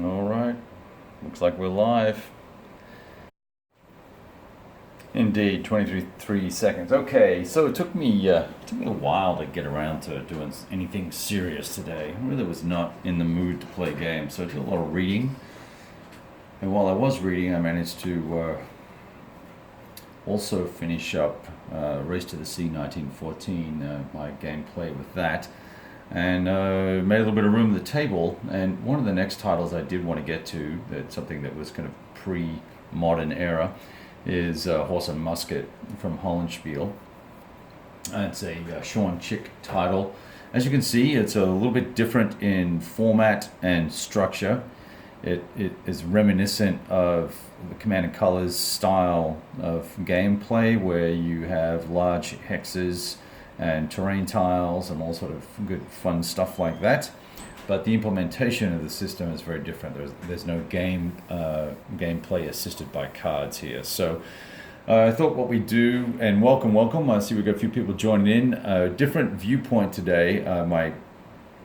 All right, looks like we're live. Indeed, 23 seconds. Okay, so it took me a while to get around to doing anything serious today. I really was not in the mood to play games, so I did a lot of reading. And while I was reading, I managed to also finish up Race to the Sea 1914, my gameplay with that, and made a little bit of room at the table. And one of the next titles I did want to get to, that's something that was kind of pre-modern era, is Horse and Musket from Hollandspiel. It's a Sean Chick title. As you can see, it's a little bit different in format and structure. It is reminiscent of the Command and Colors style of gameplay, where you have large hexes and terrain tiles and all sort of good fun stuff like that. But the implementation of the system is very different. There's no gameplay assisted by cards here. So I thought what we do, and welcome. I see we've got a few people joining in. Different viewpoint today. My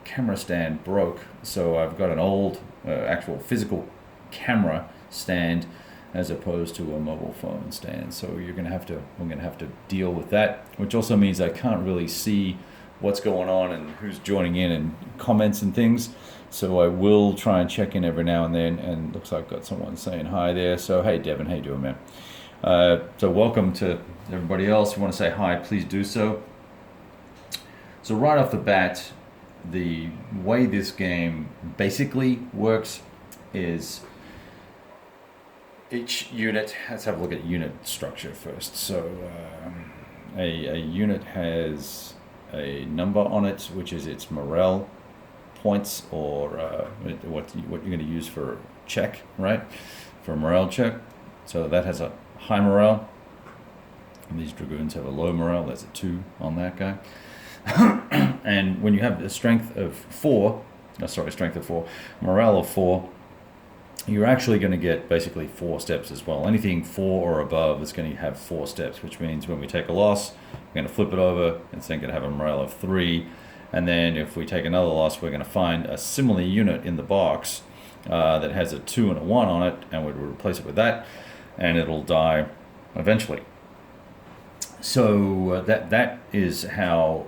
camera stand broke, so I've got an old actual physical camera stand as opposed to a mobile phone stand. So we're gonna have to deal with that, which also means I can't really see what's going on and who's joining in and comments and things. So I will try and check in every now and then, and looks like I've got someone saying hi there. So hey Devin, how you doing, man? So welcome to everybody else. If you want to say hi, please do so. So right off the bat, the way this game basically works is each unit, let's have a look at unit structure first. So a unit has a number on it, which is its morale points, or what you're going to use for check, right? For a morale check. So that has a high morale. And these dragoons have a low morale. There's a 2 on that guy. And when you have a strength of 4, morale of 4, you're actually going to get basically 4 steps as well. Anything 4 or above is going to have 4 steps, which means when we take a loss, we're going to flip it over. It's then going to have a morale of 3. And then if we take another loss, we're going to find a similar unit in the box that has a 2 and a 1 on it, and we'd replace it with that, and it'll die eventually. So that is how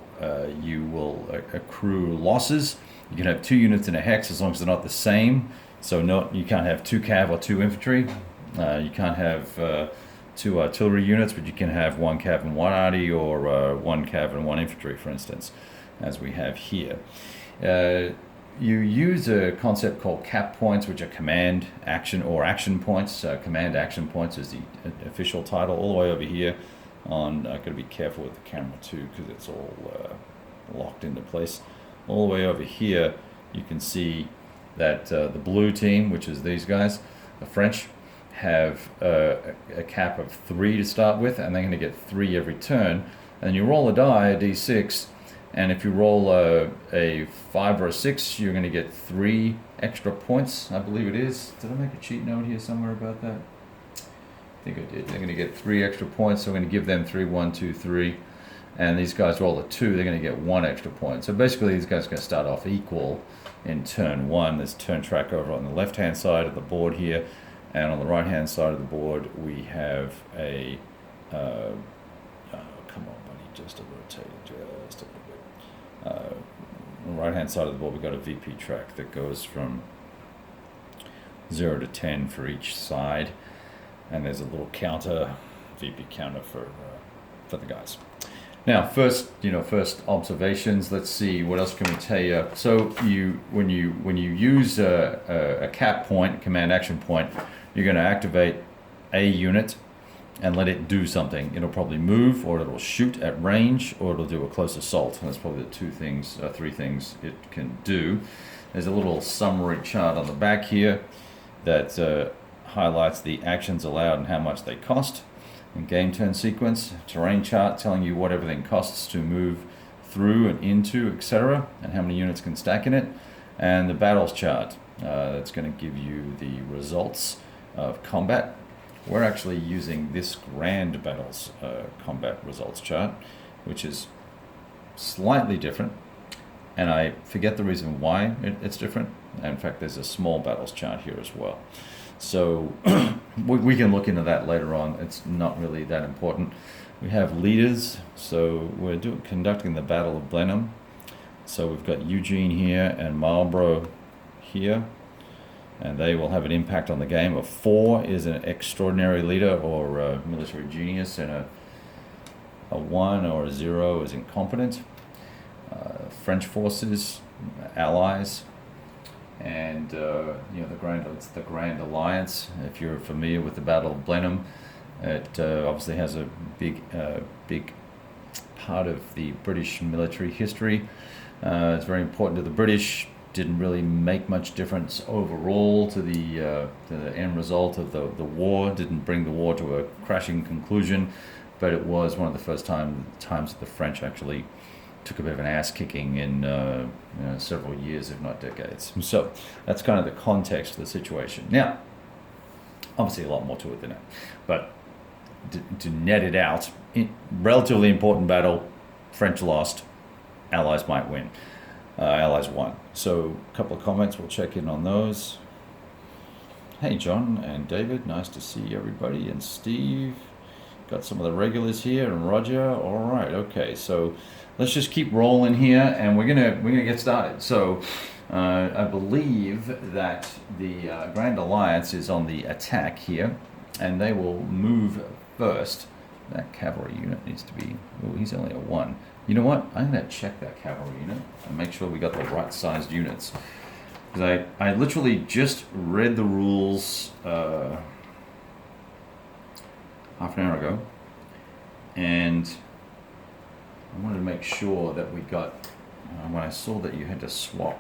you will accrue losses. You can have 2 units in a hex as long as they're not the same. So you can't have 2 cav or 2 infantry. You can't have 2 artillery units, but you can have 1 cav and 1 arty, or 1 cav and 1 infantry, for instance, as we have here. You use a concept called cap points, which are command action or action points. Command action points is the official title. All the way over here on, I've got to be careful with the camera too, because it's all locked into place. All the way over here, you can see that the blue team, which is these guys, the French, have a cap of 3 to start with, and they're going to get 3 every turn. And you roll a die, a d6, and if you roll a 5 or a 6, you're going to get 3 extra points, I believe it is. Did I make a cheat note here somewhere about that? I think I did. They're going to get 3 extra points, so I'm going to give them 3, 1, 2, 3. And these guys roll a 2, they're going to get 1 extra point. So basically these guys are going to start off equal in turn 1. There's turn track over on the left hand side of the board here, and on the right hand side of the board we have a come on buddy, just a rotate just a little bit. On the right hand side of the board we've got a VP track that goes from 0 to 10 for each side, and there's a little counter, VP counter for the guys. Now, first observations. Let's see, what else can we tell you? So when you use a cap point, command action point, you're going to activate a unit and let it do something. It'll probably move, or it'll shoot at range, or it'll do a close assault. And that's probably the 3 things it can do. There's a little summary chart on the back here that highlights the actions allowed and how much they cost. And game turn sequence, terrain chart telling you what everything costs to move through and into, etc., and how many units can stack in it, and the battles chart that's going to give you the results of combat. We're actually using this grand battles combat results chart, which is slightly different. and I forget the reason why it's different. In fact, there's a small battles chart here as well. So we can look into that later on. It's not really that important. We have leaders, so we're conducting the Battle of Blenheim. So we've got Eugene here and Marlborough here, and they will have an impact on the game. A 4 is an extraordinary leader or a military genius, and a 1 or a 0 is incompetent. French forces, allies, and it's the Grand Alliance. If you're familiar with the Battle of Blenheim, it obviously has a big part of the British military history. It's very important to the British. Didn't really make much difference overall to the end result of the war. Didn't bring the war to a crashing conclusion, but it was one of the first times that the French actually took a bit of an ass kicking in several years, if not decades. So that's kind of the context of the situation. Now, obviously a lot more to it than that, but to net it out, relatively important battle, French lost, Allies might win. Allies won. So a couple of comments, we'll check in on those. Hey John and David, nice to see everybody, and Steve. Got some of the regulars here, and Roger. All right, okay, so let's just keep rolling here, and we're gonna get started. So I believe that the Grand Alliance is on the attack here, and they will move first. That cavalry unit needs to be. Oh, he's only a 1. You know what? I'm gonna check that cavalry unit and make sure we got the right sized units. Because I literally just read the rules half an hour ago, and I wanted to make sure that we got, when I saw that you had to swap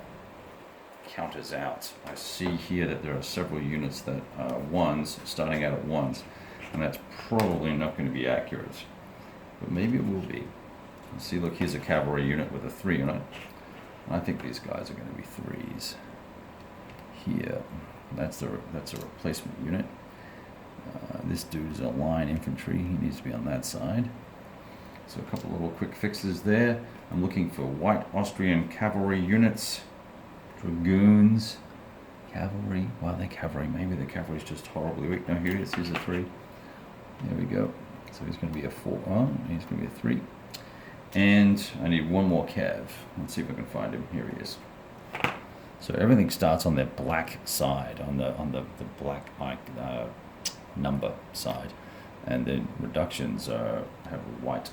counters out, I see here that there are several units that are 1s, starting out at 1s, and that's probably not going to be accurate, but maybe it will be. Let's see, look, here's a cavalry unit with a 3 in it. I think these guys are going to be 3s. Here, that's a replacement unit. This dude is a line infantry, he needs to be on that side. So a couple little quick fixes there. I'm looking for white Austrian cavalry units, dragoons, cavalry. Wow, they're cavalry. Maybe the cavalry's just horribly weak. No, here he is. Here's a 3. There we go. So he's going to be a 4. Oh, he's going to be a 3. And I need one more cav. Let's see if I can find him. Here he is. So everything starts on their black side, on the black number side, and then reductions have white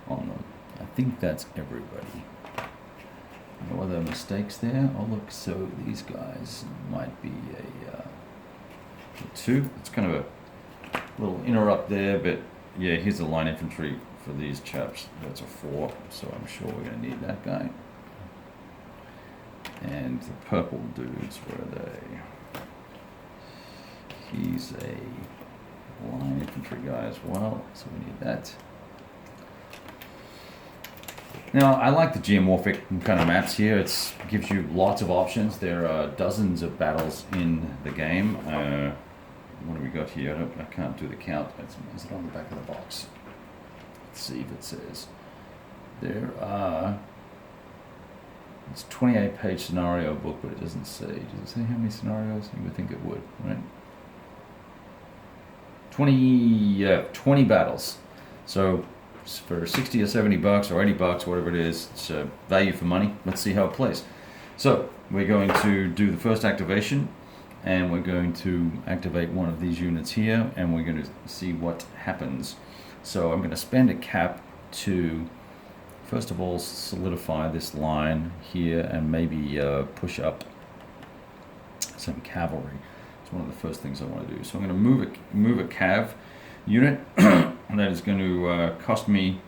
on them. I think that's everybody. No other mistakes there. Oh look, so these guys might be a 2. It's kind of a little interrupt there, but yeah, here's the line infantry for these chaps. That's a 4, so I'm sure we're going to need that guy. And the purple dudes, where are they? He's a line infantry guy as well, so we need that. Now, I like the geomorphic kind of maps here. It gives you lots of options. There are dozens of battles in the game. What do we got here? I can't do the count. Is it on the back of the box? Let's see if it says. There are... It's a 28-page scenario book, but it doesn't say. Does it say how many scenarios? You would think it would, right? 20 battles. So for 60 or 70 bucks or 80 bucks, whatever it is, it's value for money. Let's see how it plays. So we're going to do the first activation, and we're going to activate one of these units here, and we're going to see what happens. So I'm going to spend a cap to, first of all, solidify this line here and maybe push up some cavalry. It's one of the first things I want to do. So I'm going to move a cav unit, and that is going to cost me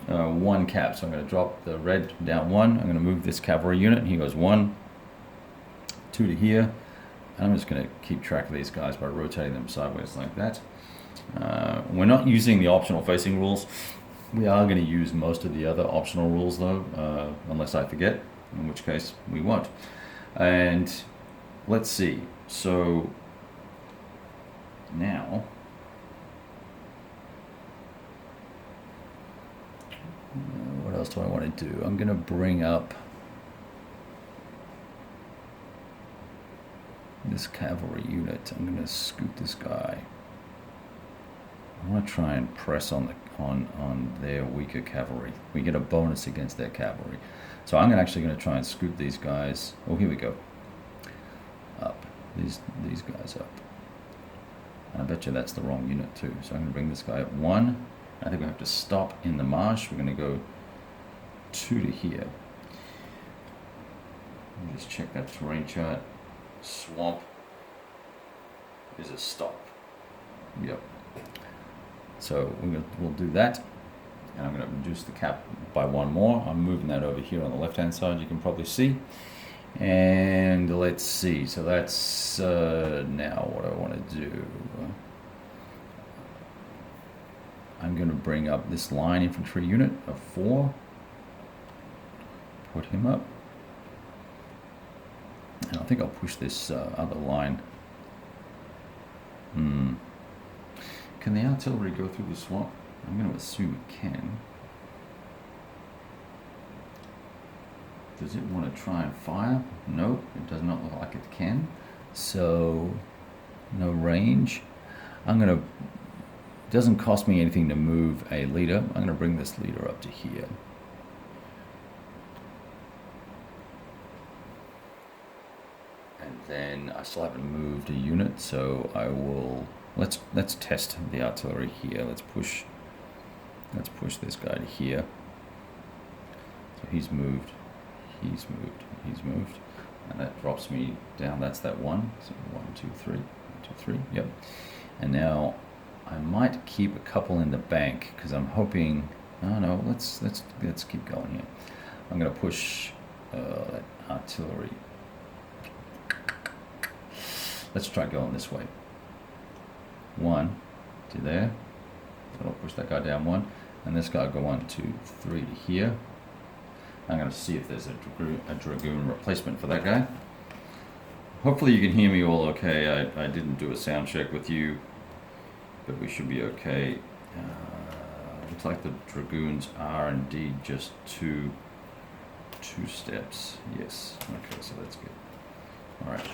1 cap. So I'm going to drop the red down 1. I'm going to move this cavalry unit, and he goes 1, 2 to here. And I'm just going to keep track of these guys by rotating them sideways like that. We're not using the optional facing rules. We are going to use most of the other optional rules though, unless I forget, in which case we won't. And let's see. So now, what else do I want to do? I'm going to bring up this cavalry unit. I'm going to scoot this guy. I want to try and press on their weaker cavalry. We get a bonus against their cavalry. So I'm actually going to try and scoot these guys. Oh, here we go. Up. These guys up. And I bet you that's the wrong unit too. So I'm going to bring this guy up 1. I think we have to stop in the marsh. We're going to go 2 to here. Let me just check that terrain chart. Swamp is a stop. Yep. So we'll do that. And I'm going to reduce the cap by 1 more. I'm moving that over here on the left hand side, you can probably see. And let's see, so that's now what I want to do. I'm going to bring up this line infantry unit of 4. Put him up. And I think I'll push this other line. Can the artillery go through the swamp? I'm going to assume it can. Does it want to try and fire? Nope, it does not look like it can. So, no range. It doesn't cost me anything to move a leader. I'm going to bring this leader up to here. And then I still haven't moved a unit, so I will, let's test the artillery here. Let's push this guy to here. So he's moved. He's moved, and that drops me down. That's that 1. So 1, 2, 3, 1, 2, 3. Yep. And now I might keep a couple in the bank because I'm hoping. Oh no, let's keep going here. I'm going to push that artillery. Let's try going this way. 1 to there. So I'll push that guy down 1, and this guy will go 1, 2, 3 to here. I'm going to see if there's a dragoon replacement for that guy. Hopefully you can hear me all okay. I didn't do a sound check with you, but we should be okay. Looks like the dragoons are indeed just two steps. Yes. Okay, so that's good. All right.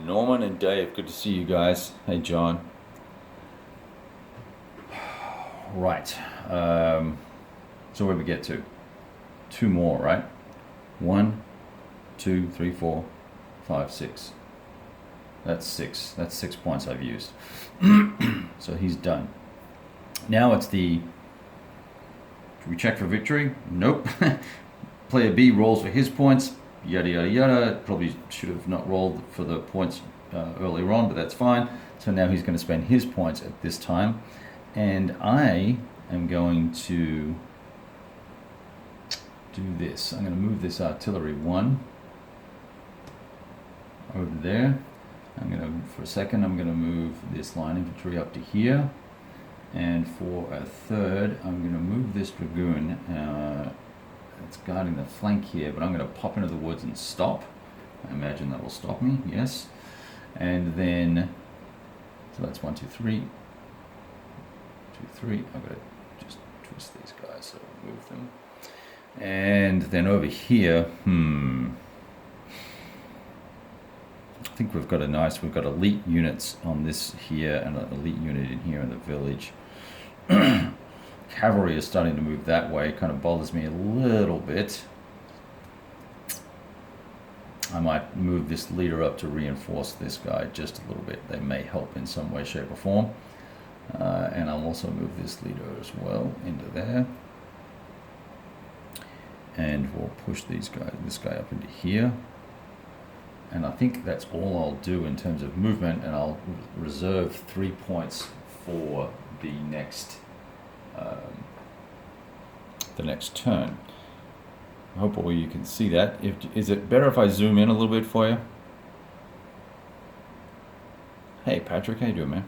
Norman and Dave, good to see you guys. Hey, John. Right, so where we get to? 2 more, right? 1, 2, 3, 4, 5, 6. That's 6. That's 6 points I've used. So he's done. Now it's the. Should we check for victory? Nope. Player B rolls for his points. Yada yada yada. Probably should have not rolled for the points earlier on, but that's fine. So now he's going to spend his points at this time. And I am going to do this. I'm going to move this artillery 1 over there. For a second, I'm going to move this line infantry up to here. And for a third, I'm going to move this dragoon. It's guarding the flank here, but I'm going to pop into the woods and stop. I imagine that will stop me, yes. And then, so that's 1, 2, 3. 2, 3. I'm going to just twist these guys, so move them. And then over here, I think we've got elite units on this here and an elite unit in here in the village. Cavalry is starting to move that way, kind of bothers me a little bit. I might move this leader up to reinforce this guy just a little bit. They may help in some way, shape or form. And I'll also move this leader as well into there. And we'll push this guy up into here. And I think that's all I'll do in terms of movement, and I'll reserve 3 points for the next turn. I hope all you can see that. Is it better if I zoom in a little bit for you? Hey Patrick, how you doing, man?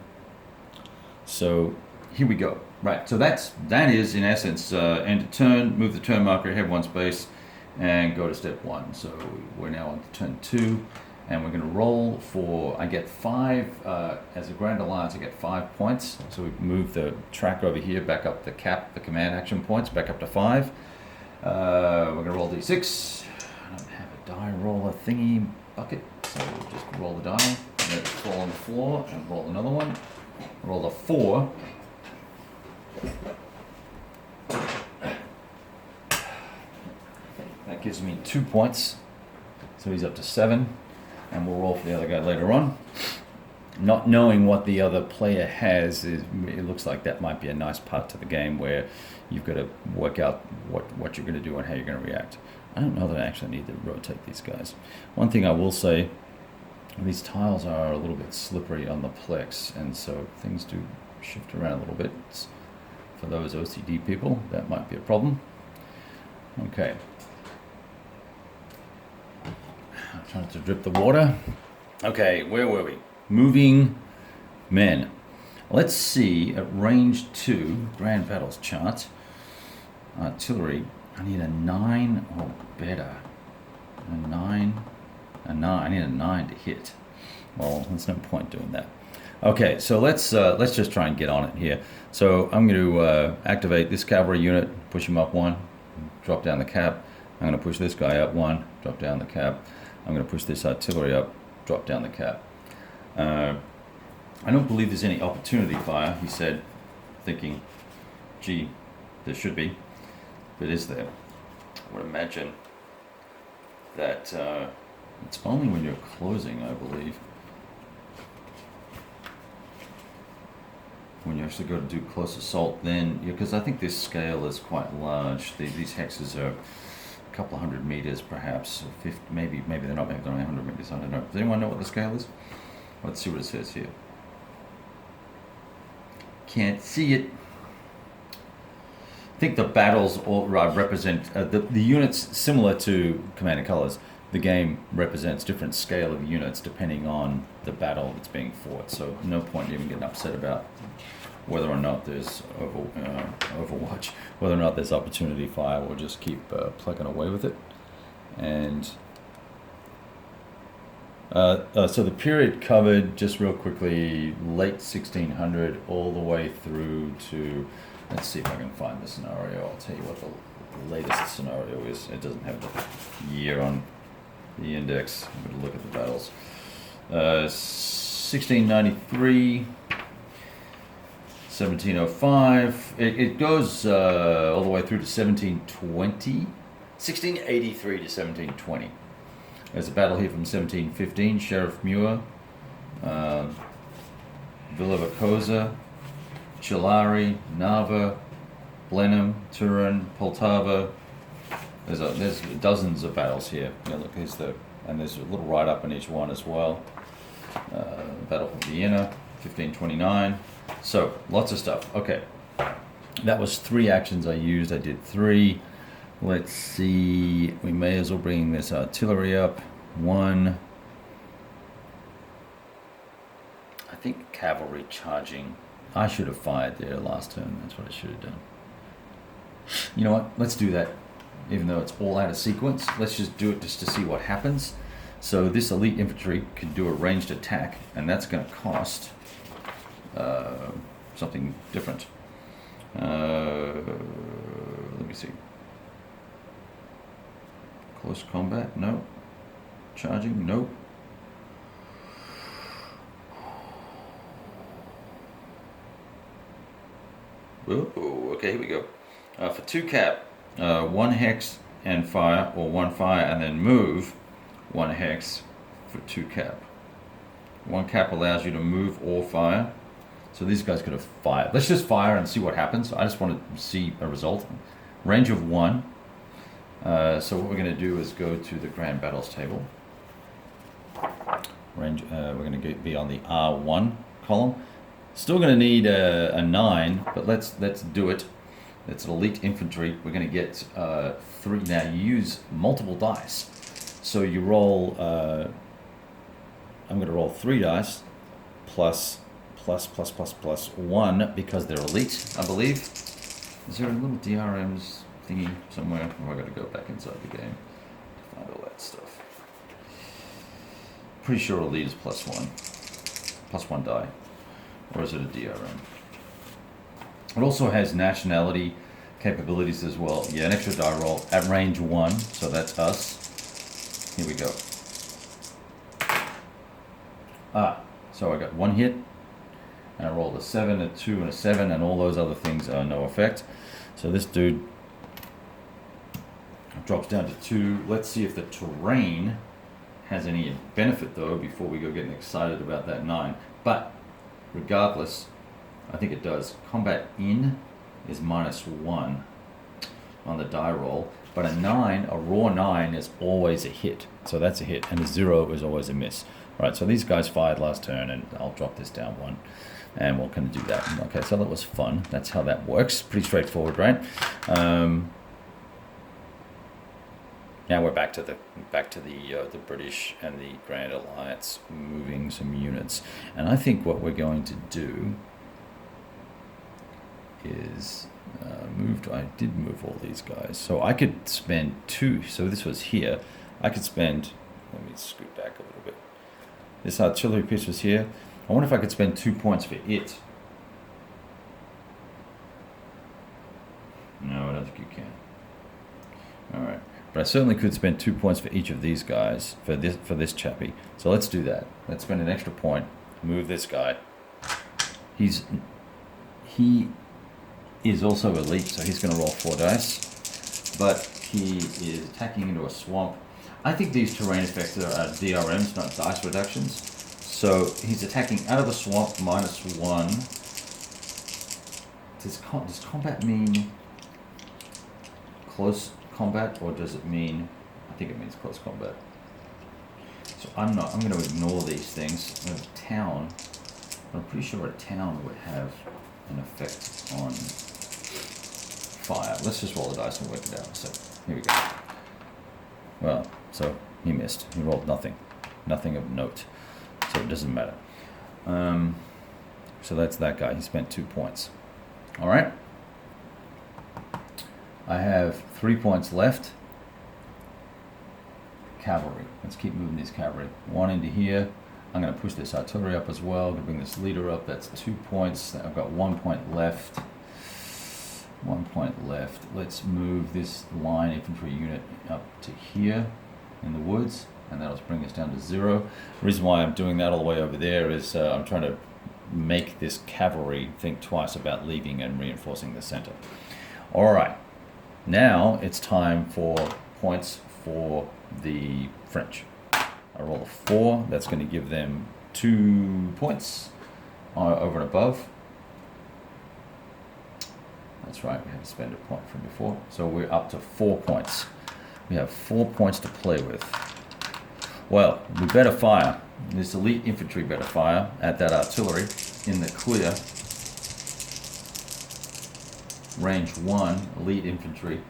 So here we go. Right, so that is in essence end of turn, move the turn marker ahead 1 space, and go to step 1. So we're now on turn 2, and we're going to roll for. I get 5 as a Grand Alliance. I get 5 points. So we move the track over here back up the command action points back up to 5. We're going to roll d6. I don't have a die roller thingy bucket, so we'll just roll the die, let it fall on the floor, and roll another one. Roll a 4. That gives me 2 points, so he's up to 7, and we'll roll for the other guy later on. Not knowing what the other player has, it looks like that might be a nice part to the game where you've got to work out what you're going to do and how you're going to react. I don't know that I actually need to rotate these guys. One thing I will say, these tiles are a little bit slippery on the Plex, and so things do shift around a little bit. For those OCD people, that might be a problem. Okay. I'm trying to drip the water. Okay, where were we? Moving men. Let's see at range 2, Grand Battles chart. Artillery. I need a 9 or better. A 9. I need a 9 to hit. Well, there's no point doing that. Okay, so let's just try and get on it here. So I'm going to activate this cavalry unit, push him up 1, drop down the cap. I'm going to push this guy up 1, drop down the cap. I'm going to push this artillery up, drop down the cap. I don't believe there's any opportunity fire, he said, thinking, gee, there should be, but is there? I would imagine that it's only when you're closing, I believe. When you actually go to do close assault, then, because I think this scale is quite large. These hexes are a couple of 100 meters, perhaps, 50, maybe they're not, maybe they're only 100 meters, I don't know. Does anyone know what the scale is? Let's see what it says here. Can't see it. I think the battles all represent, the units similar to Command and Colors. The game represents different scale of units depending on the battle that's being fought. So no point even getting upset about whether or not there's Overwatch, whether or not there's opportunity fire. We'll just keep plugging away with it. And so the period covered, just real quickly, late 1600 all the way through to, let's see if I can find the scenario. I'll tell you what the latest scenario is. It doesn't have the year on the index. I'm going to look at the battles. 1693, 1705. It goes all the way through to 1720. 1683 to 1720. There's a battle here from 1715, Sheriff Muir, Villa Vacosa, Chilari, Narva, Blenheim, Turin, Poltava. There's dozens of battles here. You know, look, and there's a little write-up in each one as well. Battle of Vienna, 1529. So, lots of stuff. Okay, that was 3 actions I used. I did 3. Let's see, we may as well bring this artillery up. 1. I think cavalry charging. I should have fired there last turn. That's what I should have done. You know what? Let's do that. Even though it's all out of sequence, let's just do it just to see what happens. So this elite infantry can do a ranged attack, and that's going to cost something different. Let me see. Close combat? No. Charging? No. Oh, okay, here we go. For 2 cap, 1 hex and fire, or 1 fire and then move 1 hex for 2 cap. 1 cap allows you to move or fire. So these guys could have fired. Let's just fire and see what happens. I just want to see a result. Range of 1. So what we're going to do is go to the Grand Battles table. Range. We're going to be on the R1 column. Still going to need a 9, but let's do it. It's elite infantry. We're going to get 3. Now you use multiple dice. So you roll. I'm going to roll 3 dice plus 1 because they're elite, I believe. Is there a little DRMs thingy somewhere? Oh, I got to go back inside the game to find all that stuff. Pretty sure elite is plus 1 die, or is it a DRM? It also has nationality capabilities as well. Yeah, an extra die roll at range 1, so that's us. Here we go. So I got 1 hit, and I rolled a 7, a 2, and a 7, and all those other things are no effect. So this dude drops down to 2. Let's see if the terrain has any benefit though before we go getting excited about that 9. But regardless, I think it does. Combat in is -1 on the die roll, but a 9, a raw 9 is always a hit. So that's a hit, and a 0 is always a miss. Right, so these guys fired last turn, and I'll drop this down 1, and we're going to do that. Okay, so that was fun. That's how that works. Pretty straightforward, right? Now we're back to the British and the Grand Alliance moving some units, and I think what we're going to do is I did move all these guys, so I could spend 2. So this was here. I could spend. Let me scoot back a little bit. This artillery piece was here. I wonder if I could spend 2 points for it. No, I don't think you can. All right. But I certainly could spend 2 points for each of these guys, for this chappie. So let's do that. Let's spend an extra point. Move this guy. He is also elite, so he's going to roll 4 dice. But he is attacking into a swamp. I think these terrain effects are DRMs, not dice reductions. So he's attacking out of the swamp, -1. Does combat mean close combat, or does it mean, I think it means close combat. So I'm going to ignore these things. A town, I'm pretty sure a town would have an effect on fire. Let's just roll the dice and work it out. So here we go. Well, so he missed. He rolled nothing of note. So it doesn't matter. So that's that guy. He spent 2 points. All right. I have 3 points left. Cavalry. Let's keep moving these cavalry. 1 into here. I'm going to push this artillery up as well to bring this leader up. That's 2 points. I've got 1 point left. 1 point left. Let's move this line infantry unit up to here in the woods, and that'll bring us down to 0. The reason why I'm doing that all the way over there is I'm trying to make this cavalry think twice about leaving and reinforcing the center. All right. Now it's time for points for the French. I roll a 4. That's going to give them 2 points over and above. That's right, we had to spend a point from before. So we're up to 4 points. We have 4 points to play with. Well, we better fire. This elite infantry better fire at that artillery in the clear. Range 1, elite infantry.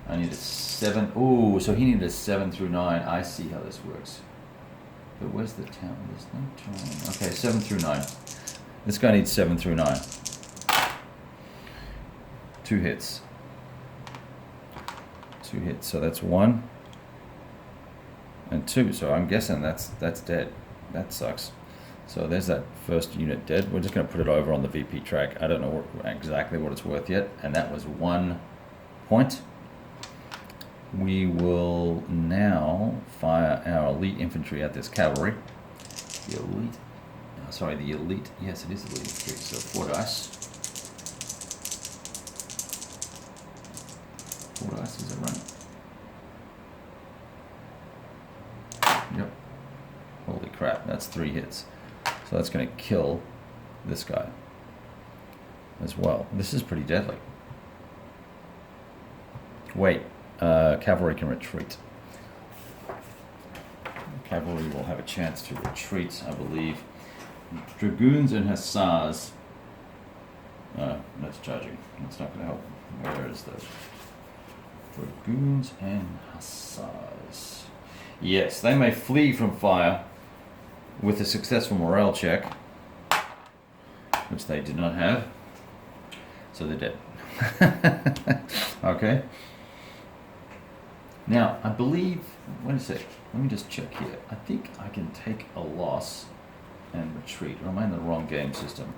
I need a 7. Ooh, so he needed a 7 through 9. I see how this works. But where's the town? There's no town. Okay, 7 through 9. This guy needs 7 through 9. 2 hits. 2 hits. So that's 1 and 2. So I'm guessing that's dead. That sucks. So there's that first unit dead. We're just going to put it over on the VP track. I don't know exactly what it's worth yet. And that was 1 point. We will now fire our elite infantry at this cavalry. The elite. Yes, it is elite infantry. So 4 dice. 4 dice, is that right? Yep. Holy crap, that's 3 hits. So that's going to kill this guy as well. This is pretty deadly. Wait, cavalry can retreat. Cavalry will have a chance to retreat, I believe. Dragoons and hussars. That's charging. That's not going to help. Where is the dragoons and hussars? Yes, they may flee from fire with a successful morale check, which they did not have. So they're dead. Okay. Now, I believe, wait a sec, let me just check here. I think I can take a loss and retreat. Or am I in the wrong game system?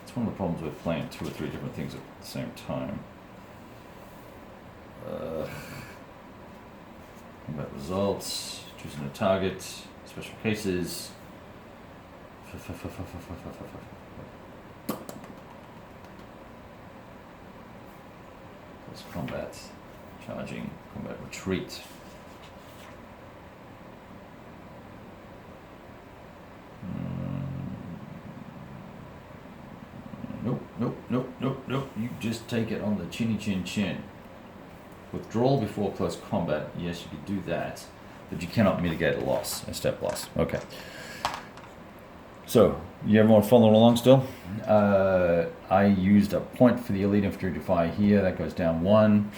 It's one of the problems with playing 2 or 3 different things at the same time. Combat results, choosing a target, special cases. Close combat, charging, combat retreat. Nope. You just take it on the chinny chin chin. Withdrawal before close combat. Yes, you could do that, but you cannot mitigate a step loss. Okay. So, you everyone following along still? I used a point for the elite infantry to fire here. That goes down 1.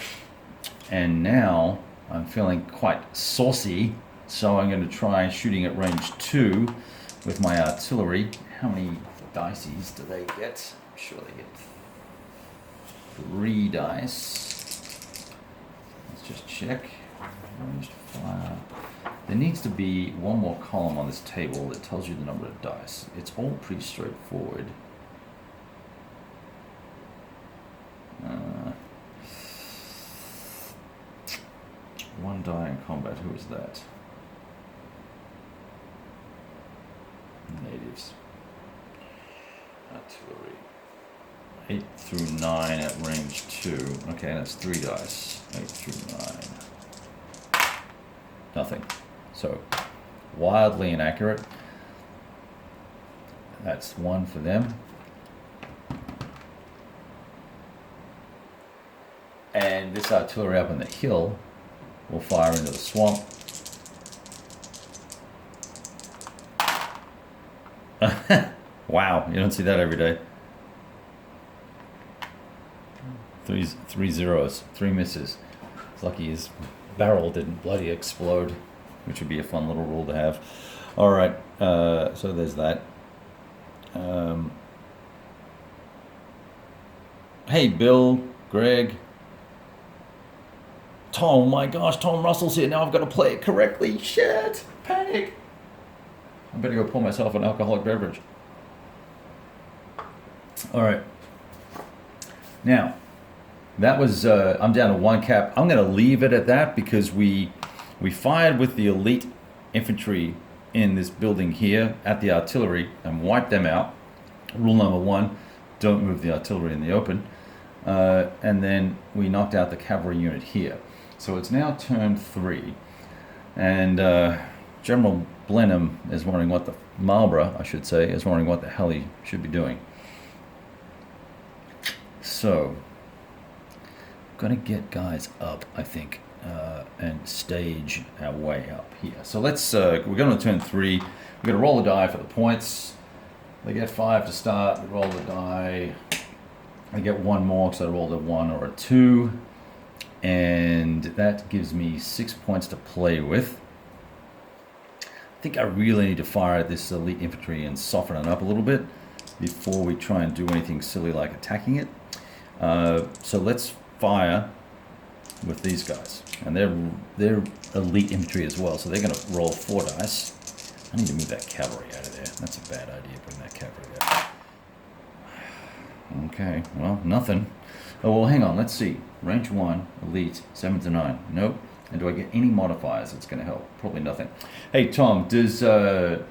And now I'm feeling quite saucy, so I'm going to try shooting at range 2 with my artillery. How many dices do they get? I'm sure they get 3 dice. Let's just check. Ranged fire. There needs to be one more column on this table that tells you the number of dice. It's all pretty straightforward. One die in combat. Who is that? Natives. Artillery. 8 through 9 at range 2. Okay, that's 3 dice. 8 through 9. Nothing. So, wildly inaccurate. That's 1 for them. And this artillery up on the hill will fire into the swamp. Wow, you don't see that every day. 3 zeros, 3 misses. It's lucky his barrel didn't bloody explode, which would be a fun little rule to have. All right, so there's that. Hey, Bill, Greg, Tom. My gosh, Tom Russell's here. Now I've got to play it correctly. Shit, panic. I better go pour myself an alcoholic beverage. All right. Now, that was, I'm down to 1 cap. I'm going to leave it at that because we fired with the elite infantry in this building here at the artillery and wiped them out. Rule number 1, don't move the artillery in the open. And then we knocked out the cavalry unit here. So it's now turn 3. And General Blenheim is wondering what the, Marlborough, I should say, is wondering what the hell he should be doing. So, gonna get guys up, I think, and stage our way up here. So let's, we're going to turn 3. We're going to roll the die for the points. They get 5 to start. They roll the die. I get 1 more because I rolled a 1 or a 2. And that gives me 6 points to play with. I think I really need to fire at this elite infantry and soften it up a little bit before we try and do anything silly like attacking it. So let's fire with these guys, and they're elite infantry as well, so they're going to roll 4 dice. I need to move that cavalry out of there. That's a bad idea, putting that cavalry there. Okay, well, nothing. Oh, well, hang on, let's see. Range 1, elite, 7 to 9. Nope. And do I get any modifiers that's going to help? Probably nothing. Hey, Tom, does the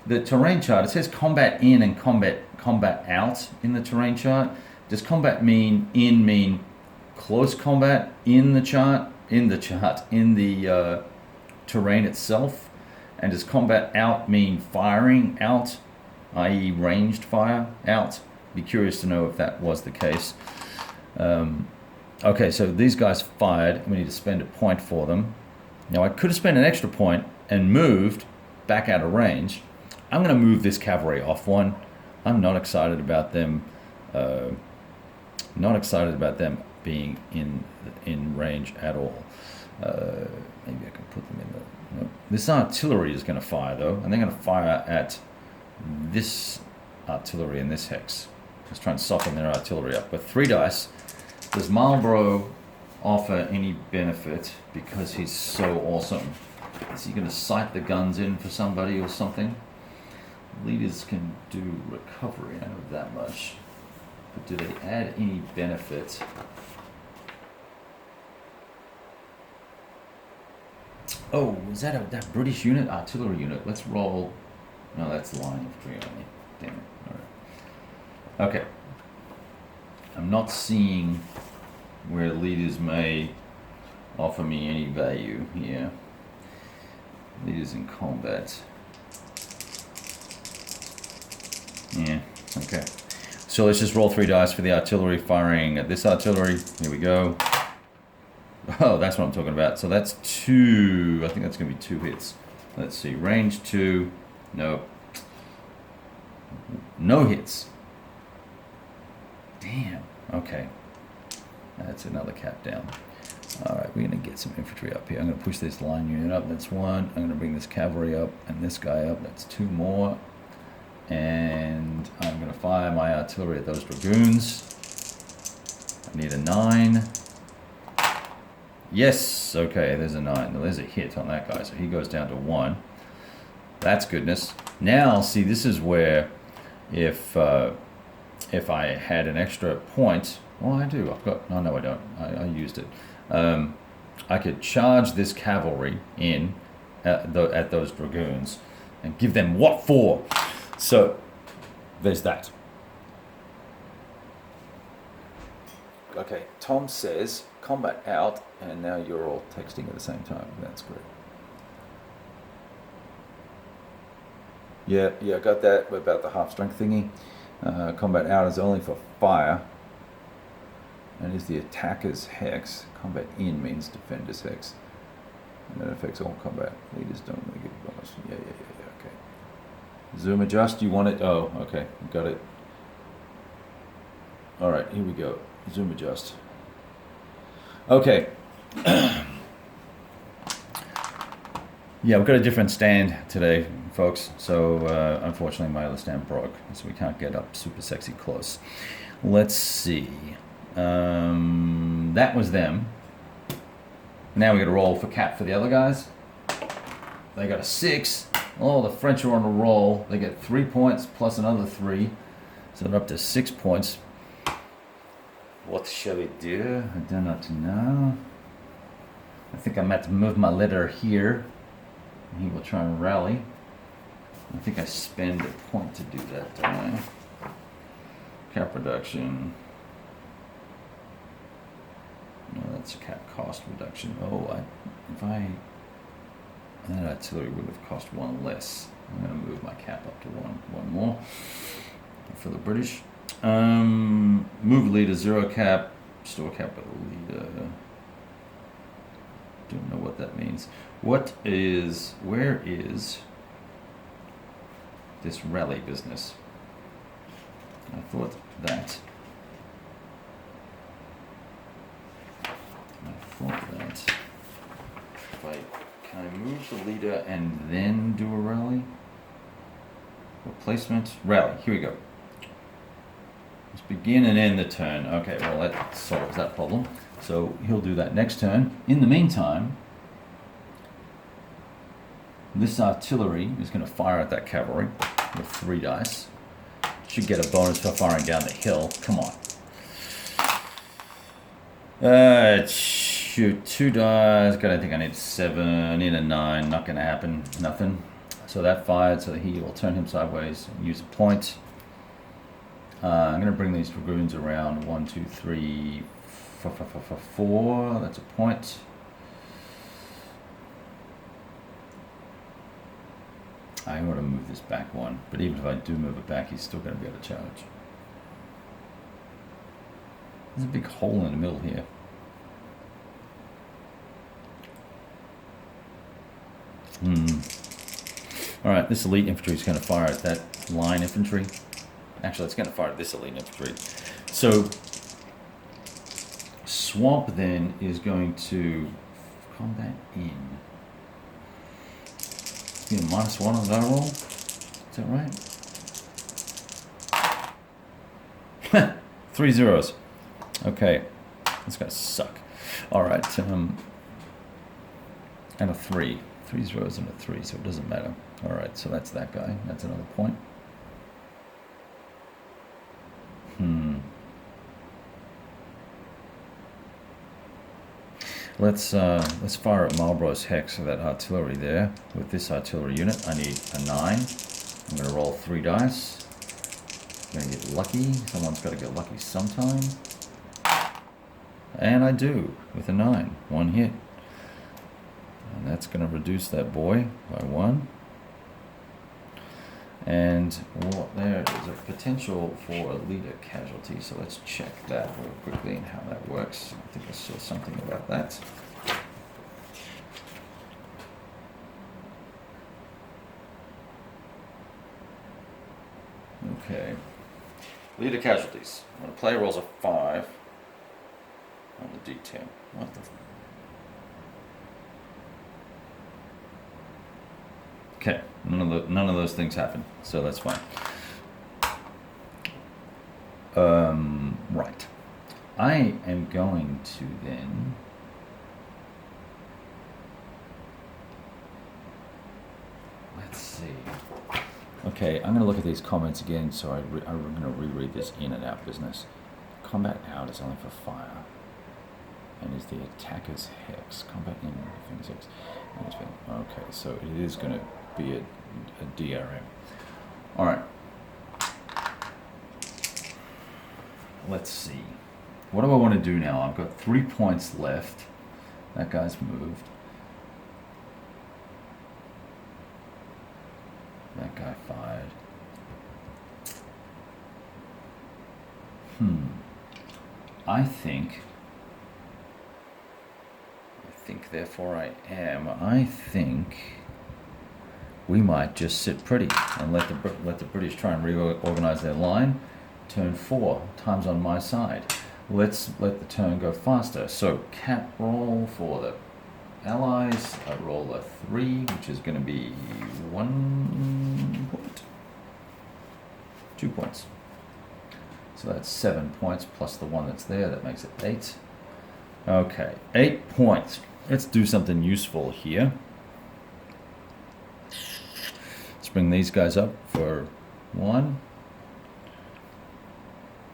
terrain chart, it says combat in and combat out in the terrain chart. Does combat mean close combat in the chart, in the terrain itself? And does combat out mean firing out, i.e. ranged fire out? Be curious to know if that was the case. Okay, so these guys fired. We need to spend a point for them. Now I could have spent an extra point and moved back out of range. I'm going to move this cavalry off 1. I'm not excited about them. Not excited about them being in range at all. Maybe I can put them in the. No. This artillery is going to fire though, and they're going to fire at this artillery in this hex. Just try and soften their artillery up. With 3 dice, does Marlborough offer any benefit because he's so awesome? Is he going to sight the guns in for somebody or something? Leaders can do recovery, I know that much. But do they add any benefit? Oh, is that that British unit? Artillery unit. Let's roll. No, that's line infantry only. Damn it. Alright. Okay. I'm not seeing where leaders may offer me any value here. Leaders in combat. Yeah, okay. So let's just roll 3 dice for the artillery firing at this artillery. Here we go. Oh, that's what I'm talking about. So that's 2. I think that's going to be 2 hits. Let's see. Range 2. Nope. No hits. Damn. Okay. That's another cap down. Alright, we're going to get some infantry up here. I'm going to push this line unit up. That's 1. I'm going to bring this cavalry up and this guy up. That's 2 more. And I'm going to fire my artillery at those dragoons. I need a 9. Yes, okay, there's a 9. Now, there's a hit on that guy, so he goes down to 1. That's goodness. Now, see, this is where if I had an extra point, well, I do. I've got. Oh, no, I don't. I used it. I could charge this cavalry in at those dragoons and give them what for. So, there's that. Okay, Tom says, combat out, and now you're all texting at the same time. That's great. Yeah, I got that about the half strength thingy. Combat out is only for fire. And is the attacker's hex. Combat in means defender's hex. And that affects all combat. Leaders don't really get a bonus. Yeah, okay. Zoom adjust, you want it? Oh, okay, got it. Alright, here we go. Zoom adjust. Okay. Yeah, we've got a different stand today, folks. So, unfortunately, my other stand broke, so we can't get up super sexy close. Let's see. That was them. Now we got to roll for cap for the other guys. They got a 6. Oh, the French are on a roll. They get 3 points plus another 3. So they're up to 6 points. What shall we do? I do not know. I think I might move my letter here. He will try and rally. I think I spend a point to do that, don't I? Cap reduction. No, that's a cap cost reduction. Oh, that artillery would have cost 1 less. I'm going to move my cap up to one more for the British. Move leader 0 cap, store capital leader. Don't know what that means. Where is this rally business? I thought that. Can I move the leader and then do a rally? Replacement, rally, here we go. Let's begin and end the turn. Okay, well that solves that problem. So he'll do that next turn. In the meantime, this artillery is going to fire at that cavalry with 3 dice. Should get a bonus for firing down the hill. Come on. Shoot, 2 dice. God, I think I need 7. Need a 9. Not going to happen. Nothing. So that fired, so he will turn him sideways and use a point. I'm going to bring these dragoons around. 1, 2, 3, 4. That's a point. I want to move this back 1, but even if I do move it back, he's still going to be able to charge. There's a big hole in the middle here. Alright, this elite infantry is going to fire at that line infantry. Actually, it's going to fire at this elite infantry. So, Swamp then is going to combat in. You know, -1 on that roll? Is that right? 3 zeros. Okay. This gonna suck. Alright, and a 3. 3 zeros and a 3, so it doesn't matter. All right, so that's that guy. That's another point. Let's fire at Marlborough's hex for that artillery there. With this artillery unit, I need a 9. I'm going to roll 3 dice. I'm going to get lucky. Someone's got to get lucky sometime. And I do, with a 9. 1 hit. And that's going to reduce that boy by 1. And what there is a potential for a leader casualty. So let's check that real quickly and how that works. I think I saw something about that. Okay. Leader casualties. When a player rolls a 5 on the D10. What the? Okay, none of those things happen, so that's fine. Right. I am going to then let's see. Okay, I'm going to look at these comments again, so I'm going to reread this in and out business. Combat out is only for fire, and is the attacker's hex. Combat in things hex. Okay, so it is going to be a DRM. All right. Let's see. What do I want to do now? I've got 3 points left. That guy's moved. That guy fired. I think therefore I think we might just sit pretty and let the British try and reorganize their line. Turn 4, time's on my side. Let's let the turn go faster. So cat roll for the Allies. I roll a 3, which is going to be 1 point. 2 points. So that's 7 points plus the 1 that's there. That makes it 8. Okay, 8 points. Let's do something useful here. Let's bring these guys up for 1.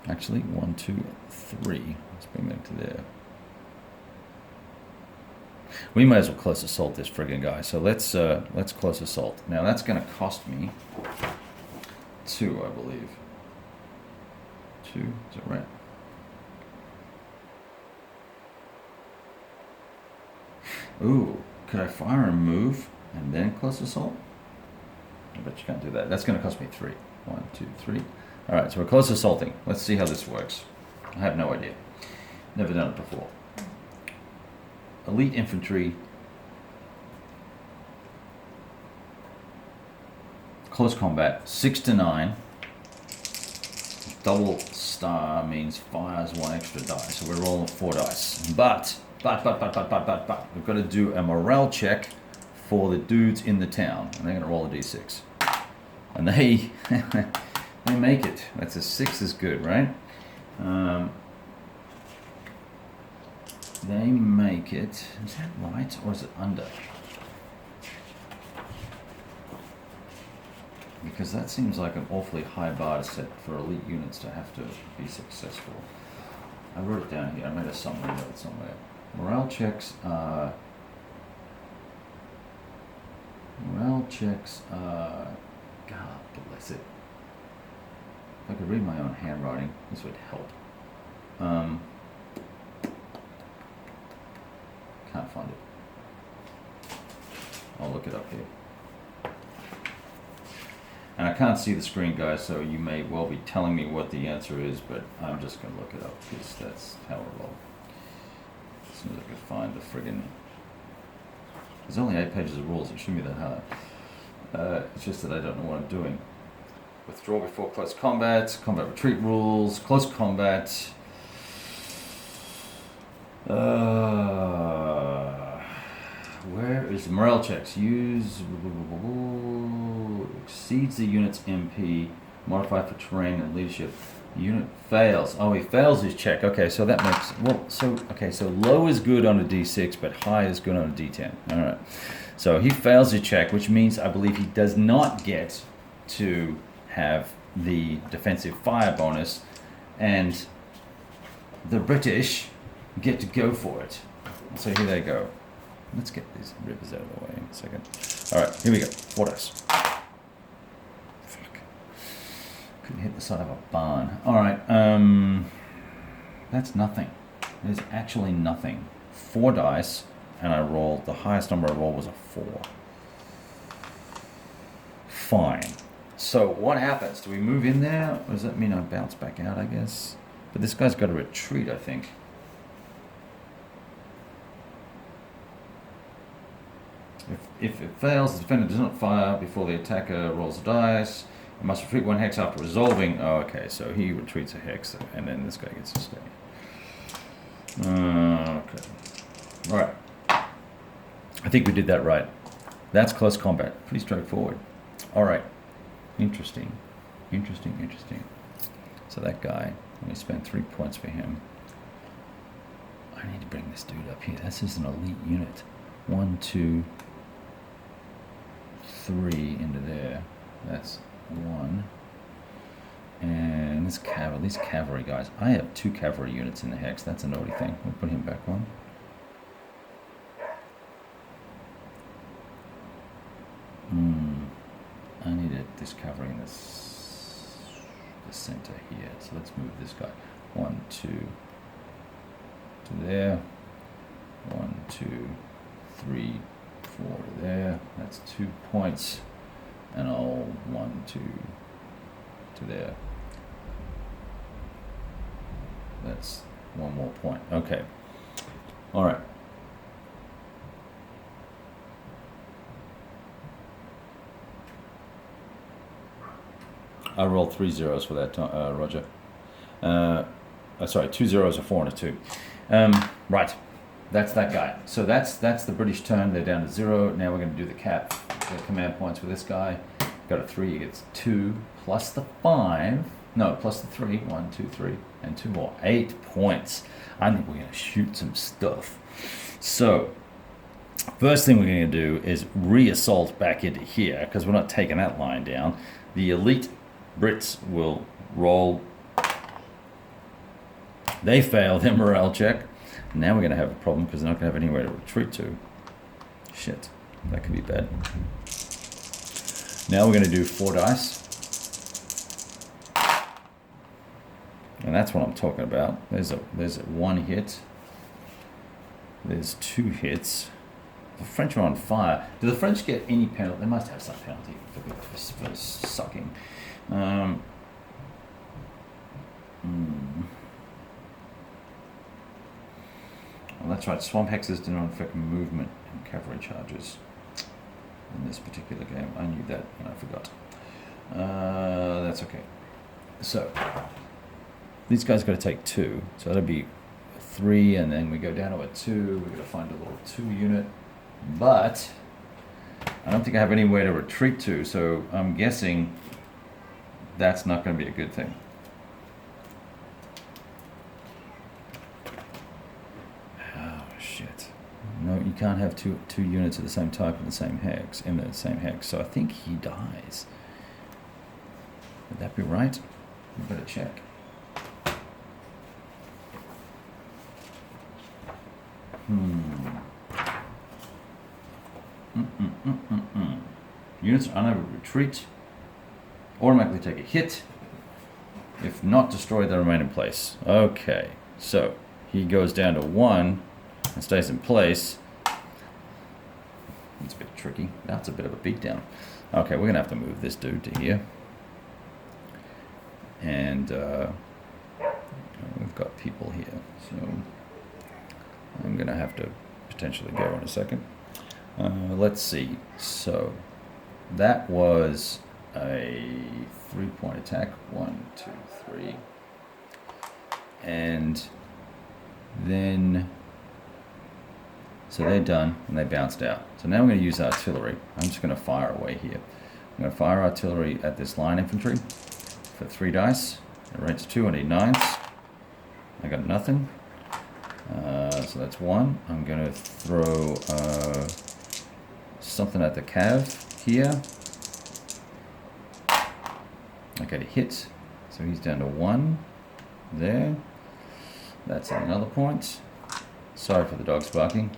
Actually, 1, 2, 3. Let's bring them to there. We might as well close assault this friggin' guy. So let's close assault. Now that's going to cost me 2, I believe. 2, is that right? Ooh, could I fire and move and then close assault? I bet you can't do that. That's going to cost me 3. 1, 2, 3. All right, so we're close assaulting. Let's see how this works. I have no idea. Never done it before. Elite infantry. Close combat, 6 to 9. Double star means fires 1 extra die. So we're rolling 4 dice. But, we've got to do a morale check for the dudes in the town. And they're going to roll a d6. And they they make it. That's a 6 is good, right? They make it. Is that right or is it under? Because that seems like an awfully high bar to set for elite units to have to be successful. I wrote it down here. I made a summary note somewhere. Morale checks are... God bless it. If I could read my own handwriting, this would help. Can't find it. I'll look it up here. And I can't see the screen, guys, so you may well be telling me what the answer is, but I'm just going to look it up because that's how I roll. As soon as I can find the friggin'... There's only 8 pages of rules, it shouldn't be that hard. It's just that I don't know what I'm doing. Withdraw before close combat, combat retreat rules, close combat. Where is the morale checks? Use exceeds the unit's MP Modified for terrain and leadership. Unit fails. Oh, he fails his check. Okay, so that makes, well, so low is good on a D6, but high is good on a D10. All right. So he fails his check, which means I believe he does not get to have the defensive fire bonus, and the British get to go for it. So here they go. Let's get these rivers out of the way in a second. All right, here we go. 4 dice. Fuck. Couldn't hit the side of a barn. All right, that's nothing. There's actually nothing. 4 dice, and I rolled, the highest number I rolled was a 4. Fine. So what happens? Do we move in there? Or does that mean I bounce back out, I guess? But this guy's got to retreat, I think. If it fails, the defender does not fire before the attacker rolls a dice. It must retreat 1 hex after resolving. Oh, okay, so he retreats a hex, and then this guy gets to stay. Okay. All right. I think we did that right. That's close combat. Pretty straightforward. All right. Interesting. So that guy, let me spend 3 points for him. I need to bring this dude up here. This is an elite unit. 1, 2, 3 into there. That's 1. And these cavalry guys. I have 2 cavalry units in the hex. That's a naughty thing. We'll put him back on. I need this cavalry in the center here. So let's move this guy. 1, 2 to there. 1, 2, 3, 4 to there. That's 2 points. And I'll 1, 2 to there. That's 1 more point. Okay. All right. I rolled 3 zeros for that, Roger. Sorry, 2 zeros, a 4 and a 2. Right, that's that guy. So that's the British turn. They're down to 0. Now we're going to do the command points for this guy. Got a 3. He gets 2 plus the 5. No, plus the 3. 1, 2, 3, and 2 more. 8 points. I think we're going to shoot some stuff. So first thing we're going to do is re-assault back into here, because we're not taking that line down. The elite Brits will roll. They fail their morale check. Now we're going to have a problem because they're not going to have anywhere to retreat to. Shit, that could be bad. Now we're going to do 4 dice. And that's what I'm talking about. There's a 1 hit. There's 2 hits. The French are on fire. Do the French get any penalty? They must have some penalty for sucking. Well, that's right. Swamp hexes do not affect movement and cavalry charges in this particular game. I knew that and I forgot. That's okay. So these guys got to take 2. So that'll be 3, and then we go down to a 2. We're going to find a little 2 unit. But I don't think I have anywhere to retreat to, so I'm guessing that's not going to be a good thing. Oh shit! No, you can't have two units of the same type in the same hex. So I think he dies. Would that be right? We better check. Units are unable to retreat. Automatically take a hit. If not destroyed, they remain in place. Okay, so he goes down to 1 and stays in place. It's a bit tricky. That's a bit of a beatdown. Okay, we're gonna have to move this dude to here. And we've got people here, so I'm gonna have to potentially go in a second. Let's see. So that was a 3-point attack. 1, 2, 3. And then, so they're done and they bounced out. So now I'm going to use artillery. I'm just going to fire away here. I'm going to fire artillery at this line infantry. for 3 dice. Range 2, I need 9s. I got nothing. So that's 1. I'm going to throw something at the cav here. I get a hit, so he's down to 1 there. That's another point. Sorry for the dogs barking.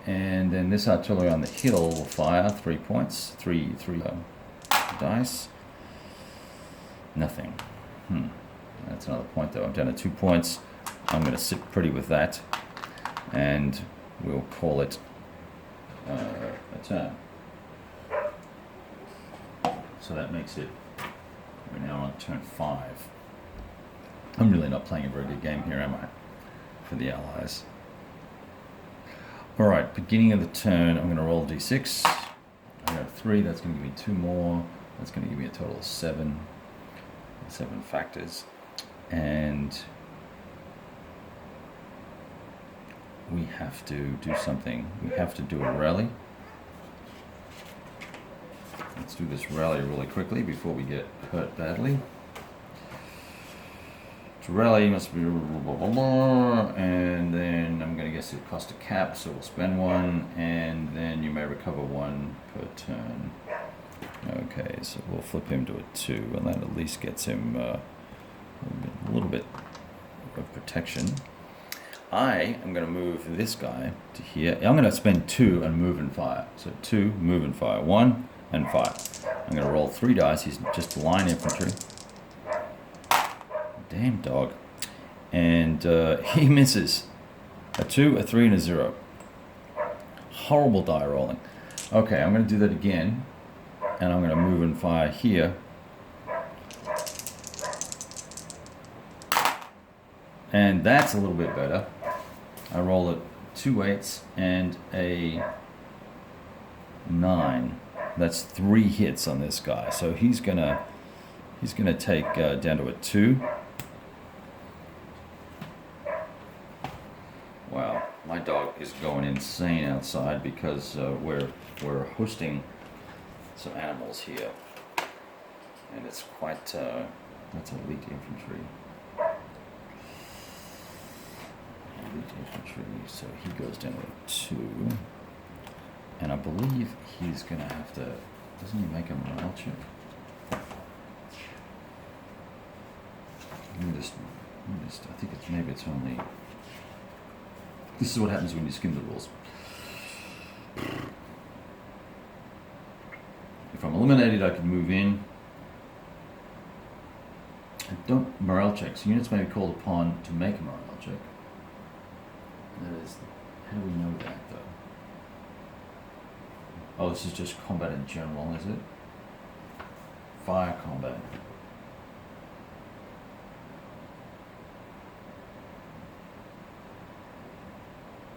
And then this artillery on the hill will fire 3 points. 3 dice. Nothing. That's another point though. I'm down to 2 points. I'm going to sit pretty with that, and we'll call it a turn. So that makes it, we're now on turn 5. I'm really not playing a very good game here, am I? For the allies. Alright, beginning of the turn, I'm going to roll a d6. I got a 3, that's going to give me 2 more. That's going to give me a total of 7. 7 factors. And we have to do something. We have to do a rally. Let's do this rally really quickly before we get hurt badly. To rally must be blah, blah, blah, blah, and then I'm going to guess it costs a cap, so we'll spend 1, and then you may recover 1 per turn. Okay, so we'll flip him to a 2, and that at least gets him a little bit of protection. I am going to move this guy to here. I'm going to spend 2 and move and fire. So 2, move and fire. 1 and fire. I'm going to roll 3 dice. He's just line infantry. Damn dog. And he misses. A 2, a 3, and a 0. Horrible die rolling. Okay, I'm going to do that again. And I'm going to move and fire here. And that's a little bit better. I roll it 2 8s and a 9. That's 3 hits on this guy. So he's gonna take down to a 2. Wow, my dog is going insane outside because we're hosting some animals here, and it's quite that's elite infantry. So he goes down to 2, and I believe he's gonna have to. Doesn't he make a morale check? Let me just. I think it's only. This is what happens when you skim the rules. If I'm eliminated, I can move in. Morale checks. Units may be called upon to make a morale check. That is, how do we know that though? Oh, this is just combat in general, is it? Fire combat.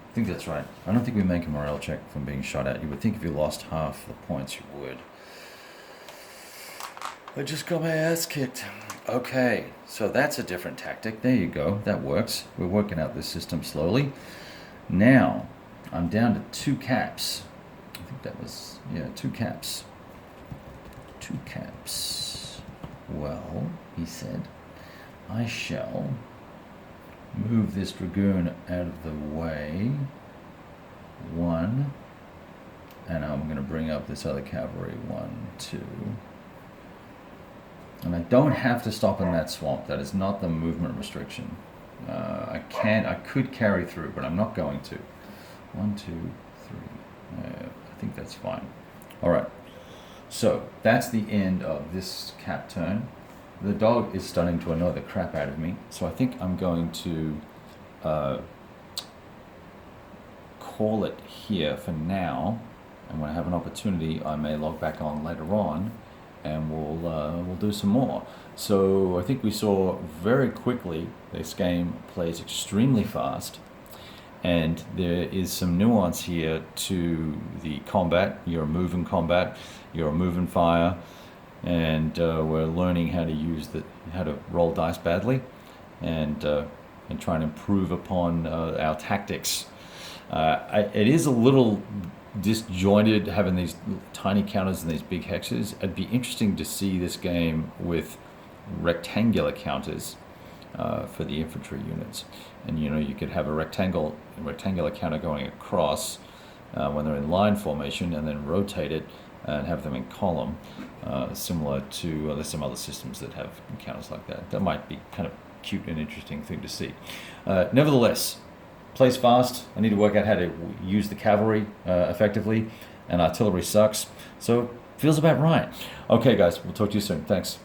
I think that's right. I don't think we make a morale check from being shot at. You would think if you lost half the points you would. I just got my ass kicked. Okay, so that's a different tactic. There you go. That works. We're working out this system slowly. Now, I'm down to 2 caps. I think that was, 2 caps. 2 caps. Well, he said, I shall move this dragoon out of the way. 1. And I'm going to bring up this other cavalry. 1, 2. And I don't have to stop in that swamp. That is not the movement restriction. I could carry through, but I'm not going to. 1, 2, 3. I think that's fine. All right. So that's the end of this cap turn. The dog is starting to annoy the crap out of me. So I think I'm going to call it here for now. And when I have an opportunity, I may log back on later on, and we'll do some more. So I think we saw very quickly this game plays extremely fast, and there is some nuance here to the combat. You're a move and combat, you're a move and fire, and we're learning how to roll dice badly, and try and improve upon our tactics. It is a little disjointed, having these tiny counters and these big hexes. It'd be interesting to see this game with rectangular counters for the infantry units, and you could have a rectangular counter going across when they're in line formation, and then rotate it and have them in column, similar to there's some other systems that have counters like that. That might be kind of cute and interesting thing to see. Nevertheless, plays fast. I need to work out how to use the cavalry effectively, and artillery sucks, so feels about right. Okay guys, we'll talk to you soon. Thanks.